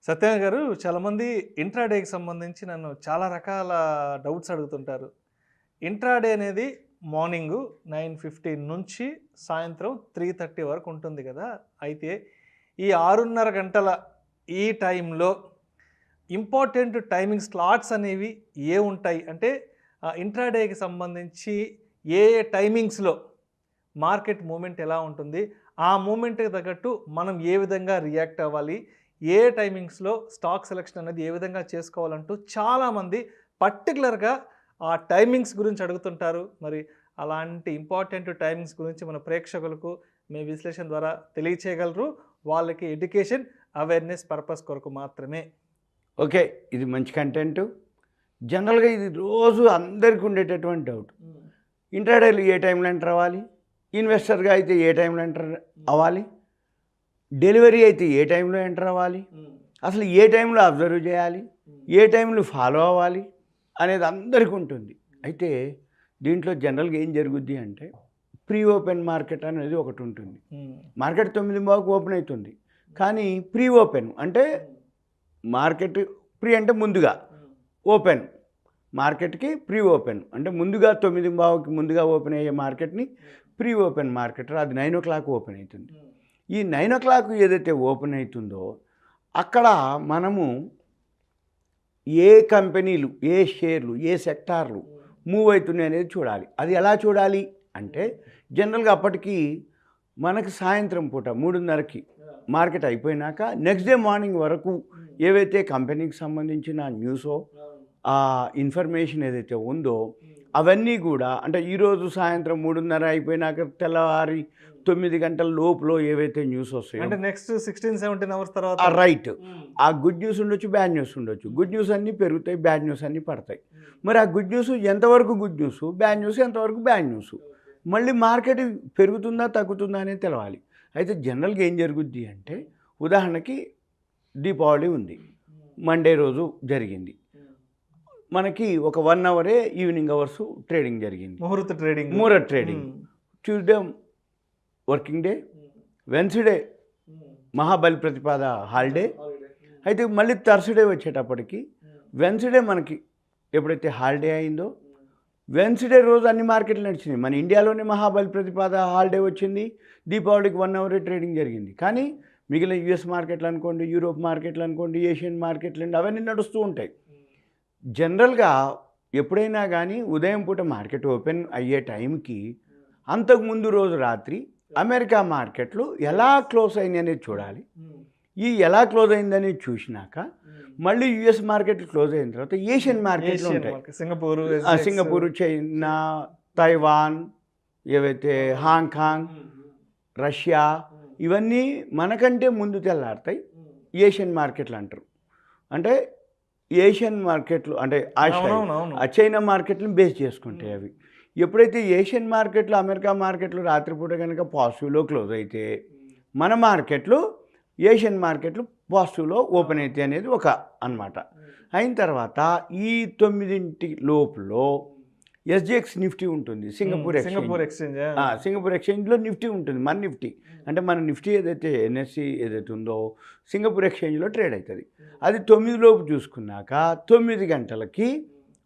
సత్యనారాయణ గారు, చాలామంది ఇంట్రాడేకి సంబంధించి నన్ను చాలా రకాల డౌట్స్ అడుగుతుంటారు. ఇంట్రాడే అనేది మార్నింగు 9:15 నుంచి సాయంత్రం 3:30 వరకు ఉంటుంది కదా! అయితే ఈ 6:30 గంటల ఈ టైంలో ఇంపార్టెంట్ టైమింగ్ స్లాట్స్ అనేవి ఏవుంటాయి? అంటే ఇంట్రాడేకి సంబంధించి ఏ ఏ టైమింగ్స్‌లో మార్కెట్ మూవ్‌మెంట్ ఎలా ఉంటుంది? ఆ మూవ్‌మెంట్‌కి తగ్గట్టు మనం ఏ విధంగా రియాక్ట్ అవ్వాలి? ఏ టైమింగ్స్‌లో స్టాక్ సెలక్షన్ అనేది ఏ విధంగా చేసుకోవాలంటూ చాలామంది పర్టిక్యులర్‌గా ఆ టైమింగ్స్ గురించి అడుగుతుంటారు. మరి అలాంటి ఇంపార్టెంట్ టైమింగ్స్ గురించి మన ప్రేక్షకులకు మీ విశ్లేషణ ద్వారా తెలియచేయగలరు. వాళ్ళకి ఎడ్యుకేషన్, అవేర్‌నెస్ పర్పస్ కొరకు మాత్రమే. ఓకే. ఇది మంచి కంటెంటు. జనరల్‌గా ఇది రోజు అందరికి ఉండేటటువంటి డౌట్. ఇంట్రాడేలో ఏ టైంలో ఎంటర్ అవ్వాలి? ఇన్వెస్టర్‌గా అయితే ఏ టైంలో ఎంటర్ అవ్వాలి? డెలివరీ అయితే ఏ టైంలో ఎంటర్ అవ్వాలి? అసలు ఏ టైంలో అబ్జర్వ్ చేయాలి? ఏ టైంలో ఫాలో అవ్వాలి? అనేది అందరికీ ఉంటుంది. అయితే దీంట్లో జనరల్‌గా ఏం జరుగుద్ది అంటే ప్రీ ఓపెన్ మార్కెట్ అనేది ఒకటి ఉంటుంది. మార్కెట్ 9:15కి ఓపెన్ అవుతుంది. కానీ ప్రీ ఓపెన్ అంటే మార్కెట్ ప్రీ అంటే ముందుగా, ఓపెన్ మార్కెట్కి ప్రీ ఓపెన్ అంటే ముందుగా 9:15కి ముందుగా ఓపెన్ అయ్యే మార్కెట్ని ప్రీ ఓపెన్ మార్కెట్, అది 9 ఓపెన్ అవుతుంది. ఈ 9 ఏదైతే ఓపెన్ అవుతుందో అక్కడ మనము ఏ కంపెనీలు, ఏ షేర్లు, ఏ సెక్టార్లు మూవ్ అవుతున్నాయి అనేది చూడాలి. అది ఎలా చూడాలి అంటే జనరల్గా అప్పటికి మనకి సాయంత్రం పూట 3:30కి మార్కెట్ అయిపోయినాక నెక్స్ట్ డే మార్నింగ్ వరకు ఏవైతే కంపెనీకి సంబంధించిన న్యూసో ఆ ఇన్ఫర్మేషన్ ఏదైతే ఉందో అవన్నీ కూడా అంటే ఈరోజు సాయంత్రం 3:30 అయిపోయినాక తెల్లవారి 9 గంటల లోపులో ఏవైతే న్యూస్ వస్తాయో అంటే నెక్స్ట్ 16-17 అవర్స్ తర్వాత రైట్, ఆ గుడ్ న్యూస్ ఉండొచ్చు, బ్యాడ్ న్యూస్ ఉండొచ్చు. గుడ్ న్యూస్ అన్నీ పెరుగుతాయి, బ్యాడ్ న్యూస్ అన్నీ పడతాయి. మరి ఆ గుడ్ న్యూస్ ఎంతవరకు గుడ్ న్యూస్, బ్యాడ్ న్యూస్ ఎంతవరకు బ్యాడ్ న్యూస్, మళ్ళీ మార్కెట్ పెరుగుతుందా తగ్గుతుందా అనేది తెలవాలి. అయితే జనరల్గా ఏం జరుగుద్ది అంటే ఉదాహరణకి దీపావళి ఉంది, మండే రోజు జరిగింది, మనకి ఒక 1 అవరే ఈవినింగ్ అవర్స్ ట్రేడింగ్ జరిగింది, muhurat trading. Tuesday working day, Wednesday Mahabali Pratipada holiday. అయితే మళ్ళీ థర్స్డే వచ్చేటప్పటికి వెన్స్డే మనకి ఎప్పుడైతే హాలిడే అయిందో వెన్స్డే రోజు అన్ని మార్కెట్లు నడిచినాయి. మన ఇండియాలోనే మహాబలి ప్రతిపాద హాలిడే వచ్చింది, దీపావళికి 1 అవరే ట్రేడింగ్ జరిగింది. కానీ మిగిలిన యుఎస్ మార్కెట్లు అనుకోండి, యూరోప్ మార్కెట్లు అనుకోండి, ఏషియన్ మార్కెట్లు అండి, అవన్నీ నడుస్తూ ఉంటాయి. జనరల్గా ఎప్పుడైనా కానీ ఉదయం పూట మార్కెట్ ఓపెన్ అయ్యే టైంకి అంతకుముందు రోజు రాత్రి అమెరికా మార్కెట్లు ఎలా క్లోజ్ అయింది అనేది చూడాలి. ఈ ఎలా క్లోజ్ అయిందని చూసినాక మళ్ళీ యుఎస్ మార్కెట్లు క్లోజ్ అయిన తర్వాత ఏషియన్ మార్కెట్లు ఉంటాయి, సింగపూర్, చైనా, తైవాన్, ఏవైతే హాంకాంగ్, రష్యా, ఇవన్నీ మనకంటే ముందు తెల్లారుతాయి. ఏషియన్ మార్కెట్లు అంటారు. అంటే ఏషియన్ మార్కెట్లు అంటే చైనా మార్కెట్లను బేస్ చేసుకుంటాయి అవి. ఎప్పుడైతే ఏషియన్ మార్కెట్లు, అమెరికా మార్కెట్లు రాత్రిపూట కనుక పాజిటివ్లో క్లోజ్ అయితే మన మార్కెట్లు, ఏషియన్ మార్కెట్లు పాజిటివ్లో ఓపెన్ అవుతాయి అనేది ఒక అన్నమాట. అయిన తర్వాత ఈ 9 లోపులో ఎస్జిఎక్స్ నిఫ్టీ ఉంటుంది, సింగపూర్ ఎక్స్చేంజ్. సింగపూర్ ఎక్స్చేంజ్లో నిఫ్టీ ఉంటుంది, మన నిఫ్టీ అంటే మన నిఫ్టీ ఏదైతే ఎన్ఎస్సి ఏదైతే ఉందో సింగపూర్ ఎక్స్చేంజ్లో ట్రేడ్ అవుతుంది. అది 9 లోపు చూసుకున్నాక 9 గంటలకి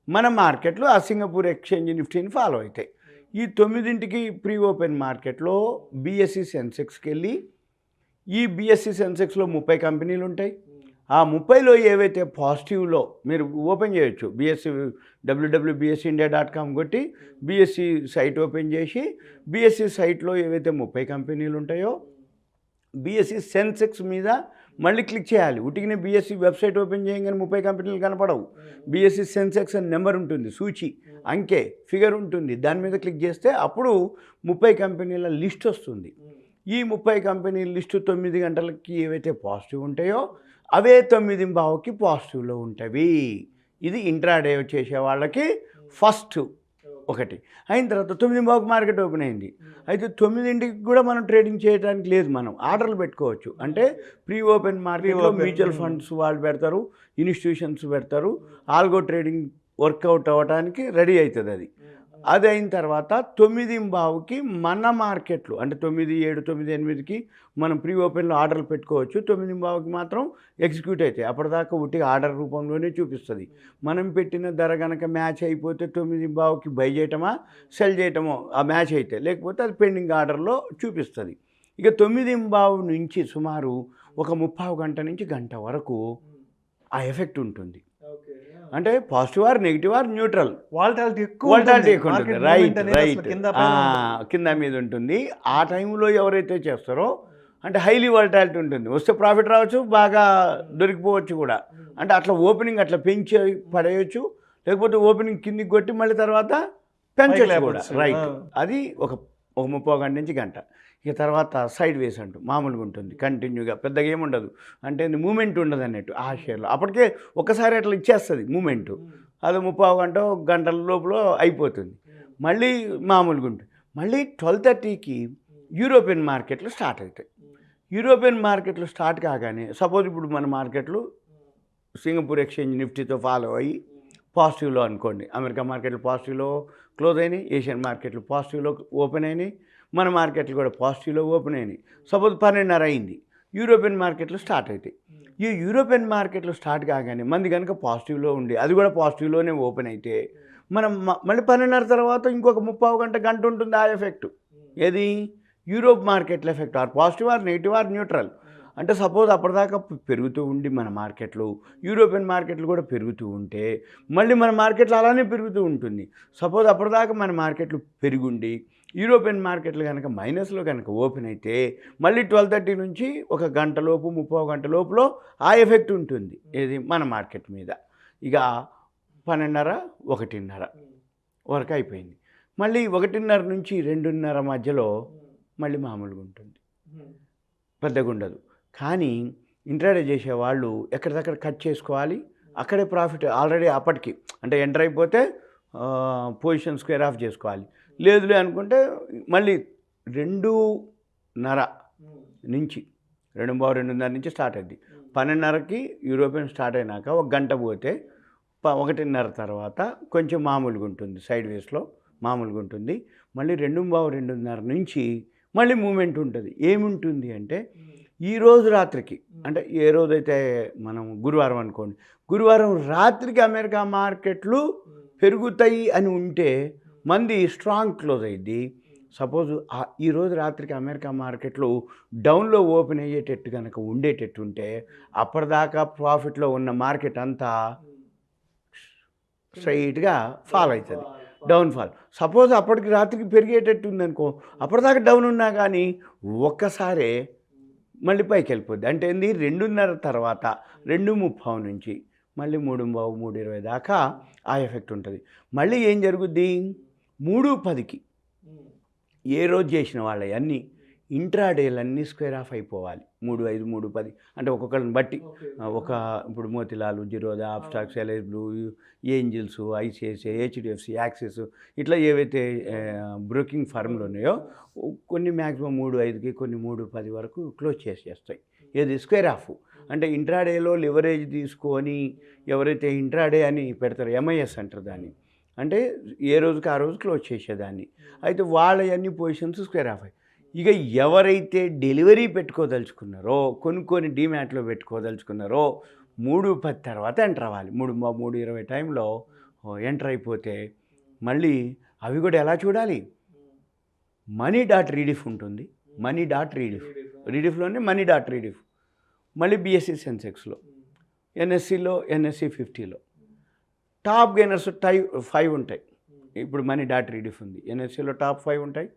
మన మార్కెట్లో ఆ సింగపూర్ ఎక్స్చేంజ్ నిఫ్టీని ఫాలో అవుతాయి. ఈ 9కి ప్రీ ఓపెన్ మార్కెట్లో బిఎస్సి సెన్సెక్స్కి వెళ్ళి ఈ బిఎస్సి సెన్సెక్స్లో 30 కంపెనీలు ఉంటాయి. ఆ 30లో ఏవైతే పాజిటివ్లో మీరు ఓపెన్ చేయొచ్చు, బిఎస్సి www.bsindia.com కొట్టి బిఎస్సి సైట్ ఓపెన్ చేసి బిఎస్సి సైట్లో ఏవైతే 30 కంపెనీలు ఉంటాయో బిఎస్సి సెన్సెక్స్ మీద మళ్ళీ క్లిక్ చేయాలి. ఉటికినే బిఎస్సి వెబ్సైట్ ఓపెన్ చేయగానే 30 కంపెనీలు కనపడవు. బిఎస్సి సెన్సెక్స్ అని నెంబర్ ఉంటుంది, సూచి, అంకె, ఫిగర్ ఉంటుంది. దాని మీద క్లిక్ చేస్తే అప్పుడు 30 కంపెనీల లిస్ట్ వస్తుంది. ఈ 30 కంపెనీల లిస్టు 9 గంటలకి ఏవైతే పాజిటివ్ ఉంటాయో అవే 9:15కి పాజిటివ్లో ఉంటాయి. ఇది ఇంట్రాడే చేసే వాళ్ళకి ఫస్ట్ ఒకటి. అయిన తర్వాత 9:15కి మార్కెట్ ఓపెన్ అయింది. అయితే 9కి కూడా మనం ట్రేడింగ్ చేయడానికి లేదు, మనం ఆర్డర్లు పెట్టుకోవచ్చు. అంటే ప్రీ ఓపెన్ మార్కెట్లో మ్యూచువల్ ఫండ్స్ వాళ్ళు పెడతారు, ఇన్స్టిట్యూషన్స్ పెడతారు, ఆల్గో ట్రేడింగ్ వర్కౌట్ అవ్వడానికి రెడీ అవుతుంది. అది అది అయిన తర్వాత 9:15కి మన మార్కెట్లు అంటే 9, 7, 9, 8కి మనం ప్రీ ఓపెన్లో ఆర్డర్లు పెట్టుకోవచ్చు. 9:15కి మాత్రం ఎగ్జిక్యూట్ అవుతాయి. అప్పటిదాకా ఉట్టి ఆర్డర్ రూపంలోనే చూపిస్తుంది. మనం పెట్టిన ధర కనుక మ్యాచ్ అయిపోతే 9:15కి బై చేయటమా సెల్ చేయటమో ఆ మ్యాచ్ అయితే, లేకపోతే అది పెండింగ్ ఆర్డర్లో చూపిస్తుంది. ఇక 9:15 నుంచి సుమారు ఒక 30 గంట నుంచి గంట వరకు ఆ ఎఫెక్ట్ ఉంటుంది. అంటే positive or negative or neutral volatility ఎక్కువ ఉంటుంది. రైట్ కింద మీద ఉంటుంది. ఆ టైంలో ఎవరైతే చేస్తారో అంటే హైలీ వాలటాలిటీ ఉంటుంది. వస్తే ప్రాఫిట్ రావచ్చు, బాగా దొరికిపోవచ్చు కూడా. అంటే అట్లా ఓపెనింగ్ అట్లా పెంచి పడేయచ్చు, లేకపోతే ఓపెనింగ్ కిందికి కొట్టి మళ్ళీ తర్వాత పెంచచ్చు కూడా. రైట్, అది ఒక 30 గంట నుంచి గంట. ఇక తర్వాత సైడ్ వేస్ అంటూ మామూలుగా ఉంటుంది, కంటిన్యూగా పెద్దగా ఏముండదు. అంటే మూమెంట్ ఉండదు అన్నట్టు ఆ షేర్లో. అప్పటికే ఒక్కసారి అట్లా ఇచ్చేస్తుంది మూమెంటు. అది 30 గంట గంటల లోపల అయిపోతుంది. మళ్ళీ మామూలుగా ఉంటుంది. మళ్ళీ 12:30కి యూరోపియన్ మార్కెట్లు స్టార్ట్ అవుతాయి. యూరోపియన్ మార్కెట్లు స్టార్ట్ కాగానే సపోజ్ ఇప్పుడు మన మార్కెట్లు సింగపూర్ ఎక్స్చేంజ్ నిఫ్టీతో ఫాలో అయ్యి పాజిటివ్లో అనుకోండి. అమెరికా మార్కెట్లు పాజిటివ్లో క్లోజ్ అయినాయి, ఏషియన్ మార్కెట్లు పాజిటివ్లో ఓపెన్ అయినాయి, మన మార్కెట్లు కూడా పాజిటివ్లో ఓపెన్ అయినాయి. సపోజ్ 12:30 అయింది, యూరోపియన్ మార్కెట్లు స్టార్ట్ అవుతాయి. ఈ యూరోపియన్ మార్కెట్లు స్టార్ట్ కాగానే మంది కనుక పాజిటివ్లో ఉండి అది కూడా పాజిటివ్లోనే ఓపెన్ అయితే మనం మళ్ళీ 12:30 తర్వాత ఇంకొక 30 గంట ఉంటుంది ఆ ఎఫెక్ట్. ఏది యూరోప్ మార్కెట్ల effect, or positive or negative or neutral. అంటే సపోజ్ అప్పటిదాకా పెరుగుతూ ఉండి మన మార్కెట్లు యూరోపియన్ మార్కెట్లు కూడా పెరుగుతూ ఉంటే మళ్ళీ మన మార్కెట్లు అలానే పెరుగుతూ ఉంటుంది. సపోజ్ అప్పటిదాకా మన మార్కెట్లు పెరుగుండి యూరోపియన్ మార్కెట్లు కనుక మైనస్లో కనుక ఓపెన్ అయితే మళ్ళీ 12:30 నుంచి ఒక గంట లోపు 30 గంట లోపల ఆ ఎఫెక్ట్ ఉంటుంది. ఏది మన మార్కెట్ మీద. ఇక 12:30, 1:30 వరకు అయిపోయింది. మళ్ళీ 1:30 నుంచి 2:30 మధ్యలో మళ్ళీ మామూలుగా ఉంటుంది, పెద్దగా ఉండదు. కానీ ఇంట్రాడే చేసేవాళ్ళు ఎక్కడిదక్కడ కట్ చేసుకోవాలి, అక్కడే ప్రాఫిట్ ఆల్రెడీ అప్పటికి అంటే ఎంటర్ అయిపోతే పొజిషన్ స్క్వేర్ ఆఫ్ చేసుకోవాలి. లేదులే అనుకుంటే మళ్ళీ 2:30 నుంచి 2:30 నుంచి స్టార్ట్ అయింది. 12:30కి యూరోపియన్ స్టార్ట్ అయినాక ఒక గంట పోతే 1:30 తర్వాత కొంచెం మామూలుగా ఉంటుంది, సైడ్ వేస్లో మామూలుగా ఉంటుంది. మళ్ళీ 2:30 నుంచి మళ్ళీ మూమెంట్ ఉంటుంది. ఏముంటుంది అంటే ఈరోజు రాత్రికి, అంటే ఏ రోజైతే మనం గురువారం అనుకోండి, గురువారం రాత్రికి అమెరికా మార్కెట్లు పెరుగుతాయి అని ఉంటే మంది స్ట్రాంగ్ క్లోజ్ అయ్యింది. సపోజ్ ఈరోజు రాత్రికి అమెరికా మార్కెట్లు డౌన్లో ఓపెన్ అయ్యేటట్టు కనుక ఉండేటట్టు ఉంటే అప్పటిదాకా ప్రాఫిట్లో ఉన్న మార్కెట్ అంతా స్ట్రైట్గా ఫాల్ అవుతుంది, డౌన్ఫాల్. సపోజ్ అప్పటికి రాత్రికి పెరిగేటట్టు ఉందనుకో, అప్పటిదాకా డౌన్ ఉన్నా కానీ ఒక్కసారే మళ్ళీ పైకి వెళ్ళిపోద్ది. అంటే ఏంది 2:30 తర్వాత 2:30 నుంచి మళ్ళీ 3:15, 3:20 దాకా ఆ ఎఫెక్ట్ ఉంటుంది. మళ్ళీ ఏం జరుగుద్ది, 3:10కి ఏ రోజు చేసిన వాళ్ళవి ఇంట్రాడేలన్నీ స్క్వేర్ ఆఫ్ అయిపోవాలి. 3:05, 3:10 అంటే ఒక్కొక్కరిని బట్టి ఇప్పుడు Motilal, Zerodha, Upstox, LIC blue, angels, ICICI, HDFC, Axis ఇట్లా ఏవైతే బ్రోకింగ్ ఫర్మ్లు ఉన్నాయో కొన్ని మ్యాక్సిమం 3:05కి, కొన్ని 3:10 వరకు క్లోజ్ చేసేస్తాయి. ఏది స్క్వేర్ ఆఫ్. అంటే ఇంట్రాడేలో లివరేజ్ తీసుకొని ఎవరైతే ఇంట్రాడే అని పెడతారో, ఎంఐఎస్ అంటారు దాన్ని, అంటే ఏ రోజుకి ఆ రోజు క్లోజ్ చేసేదాన్ని. అయితే వాళ్ళ పొజిషన్స్ స్క్వేర్ ఆఫ్ అయ్యి. ఇక ఎవరైతే డెలివరీ పెట్టుకోదలుచుకున్నారో, కొనుక్కొని డీమ్యాట్లో పెట్టుకోదలుచుకున్నారో 3:10 తర్వాత ఎంటర్ అవ్వాలి. 3:20 టైంలో ఎంటర్ అయిపోతే మళ్ళీ అవి కూడా ఎలా చూడాలి, మనీ డాట్ రీడిఫ్ ఉంటుంది. మనీ డాట్ రీడిఫ్లోనే మనీ డాట్ రీడిఫ్. మళ్ళీ బిఎస్సి సెన్సెక్స్లో, ఎన్ఎస్సిలో, ఎన్ఎస్సి 50లో టాప్ గెయినర్స్ 5 ఉంటాయి. ఇప్పుడు మనీ డాట్ రీడిఫ్ ఉంది, ఎన్ఎస్సిలో టాప్ 5 ఉంటాయి,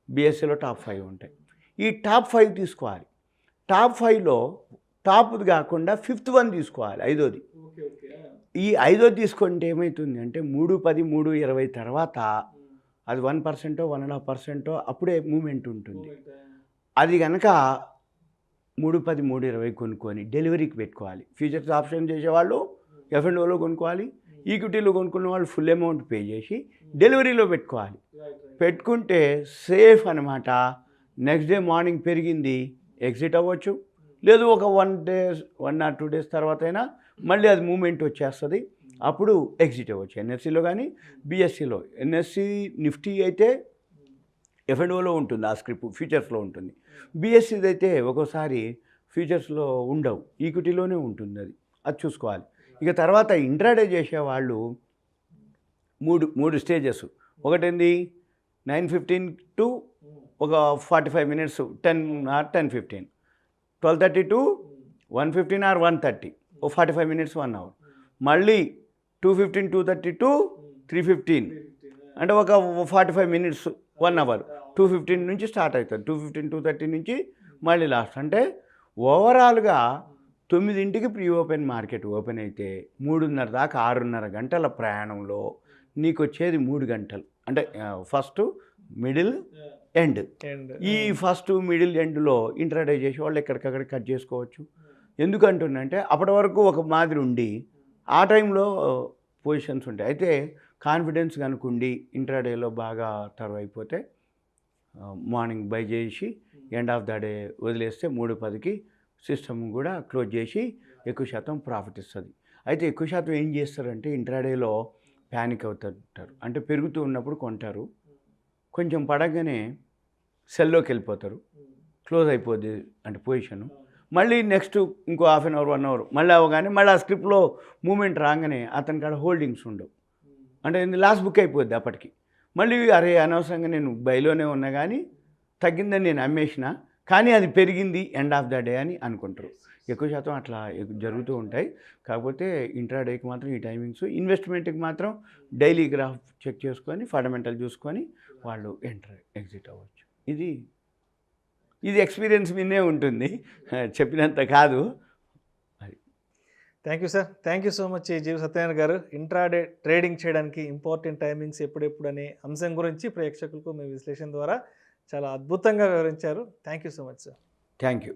బిఎస్సిలో టాప్ 5 ఉంటాయి. ఈ టాప్ 5 తీసుకోవాలి. టాప్ 5లో టాప్ది కాకుండా 5th వన్ తీసుకోవాలి, 5వది. ఈ 5వది తీసుకుంటే ఏమవుతుంది అంటే 3:10, 3:20 తర్వాత అది 1%, 1.5% అప్పుడే మూమెంట్ ఉంటుంది. అది కనుక 3:10, 3:20 కొనుక్కొని డెలివరీకి పెట్టుకోవాలి. ఫ్యూచర్స్ ఆప్షన్ చేసేవాళ్ళు F&Oలో కొనుక్కోవాలి, ఈక్విటీలో కొనుక్కున్న వాళ్ళు ఫుల్ అమౌంట్ పే చేసి డెలివరీలో పెట్టుకోవాలి. పెట్టుకుంటే సేఫ్ అనమాట. నెక్స్ట్ డే మార్నింగ్ పెరిగింది ఎగ్జిట్ అవ్వచ్చు, లేదు ఒక 1 or 2 days తర్వాత అయినా మళ్ళీ అది మూమెంట్ వచ్చేస్తుంది. అప్పుడు ఎగ్జిట్ అవ్వచ్చు ఎన్ఎస్సిలో కానీ బిఎస్సిలో. ఎన్ఎస్సి నిఫ్టీ అయితే ఎఫ్ఎండ్ఓలో ఉంటుంది, ఆ స్క్రిప్ట్ ఫ్యూచర్స్లో ఉంటుంది. బిఎస్సిది అయితే ఒక్కోసారి ఫ్యూచర్స్లో ఉండవు, ఈక్విటీలోనే ఉంటుంది, అది చూసుకోవాలి. ఇక తర్వాత ఇంట్రాడే చేసేవాళ్ళు మూడు స్టేజెస్. ఒకటేంది 9:15 టు ఒక 45 minutes, 10 or 10:15, 12:30 to 1:15 or 1:30, oh 45 minutes 1 hour. మళ్ళీ 2:15, 2:30 to 3:15 అంటే ఒక 45 minutes 1 hour. 2:15 నుంచి స్టార్ట్ అవుతుంది, 2:15, 2:30 నుంచి మళ్ళీ లాస్ట్. అంటే ఓవరాల్గా 9ంటికి ప్రీ ఓపెన్ మార్కెట్ ఓపెన్ అయితే 3:30 దాకా 6:30 గంటల ప్రయాణంలో నీకు వచ్చేది 3 గంటలు. అంటే ఫస్ట్, మిడిల్, ఎండ్. ఈ ఫస్ట్, మిడిల్, ఎండ్లో ఇంట్రాడే చేసే వాళ్ళు ఎక్కడికక్కడ కట్ చేసుకోవచ్చు. ఎందుకంటుందంటే అప్పటి వరకు ఒక మాదిరి ఉండి ఆ టైంలో పొజిషన్స్ ఉంటాయి. అయితే కాన్ఫిడెన్స్ కనుకుండి ఇంట్రాడేలో బాగా టర్వ్ అయిపోతే మార్నింగ్ బై చేసి ఎండ్ ఆఫ్ ద డే వదిలేస్తే 3:10కి సిస్టమ్ కూడా క్లోజ్ చేసి ఎక్కువ శాతం ప్రాఫిట్ ఇస్తుంది. అయితే ఎక్కువ శాతం ఏం చేస్తారంటే ఇంట్రాడేలో ప్యానిక్ అవుతుంటారు. అంటే పెరుగుతూ ఉన్నప్పుడు కొంటారు, కొంచెం పడగానే సెల్లోకి వెళ్ళిపోతారు, క్లోజ్ అయిపోద్ది అంటే పొజిషను. మళ్ళీ నెక్స్ట్ ఇంకో హాఫ్ అన్ అవర్ 1 hour మళ్ళీ అవగానే మళ్ళీ ఆ స్క్రిప్ట్లో మూమెంట్ రాగానే అతని కాడ హోల్డింగ్స్ ఉండవు. అంటే లాస్ట్ బుక్ అయిపోద్ది అప్పటికి. మళ్ళీ అరే అనవసరంగా నేను బైలోనే ఉన్నా కానీ తగ్గిందని నేను అమ్మేసిన, కానీ అది పెరిగింది ఎండ్ ఆఫ్ ద డే అని అనుకుంటారు. ఎక్కువ శాతం అట్లా జరుగుతూ ఉంటాయి. కాకపోతే ఇంట్రాడేకి మాత్రం ఈ టైమింగ్స్, ఇన్వెస్ట్మెంట్కి మాత్రం డైలీ గ్రాఫ్ చెక్ చేసుకొని ఫండమెంటల్ చూసుకొని వాళ్ళు ఎగ్జిట్ అవ్వచ్చు. ఇది ఎక్స్పీరియన్స్ మీదే ఉంటుంది, చెప్పినంత కాదు. Thank you sir, thank you so much G V Satyanarayana garu. Intraday trading చేయడానికి ఇంపార్టెంట్ టైమింగ్స్ ఎప్పుడెప్పుడు అనే అంశం గురించి ప్రేక్షకులకు మీ విశ్లేషణ ద్వారా చాలా అద్భుతంగా వివరించారు. Thank you so much sir. Thank you.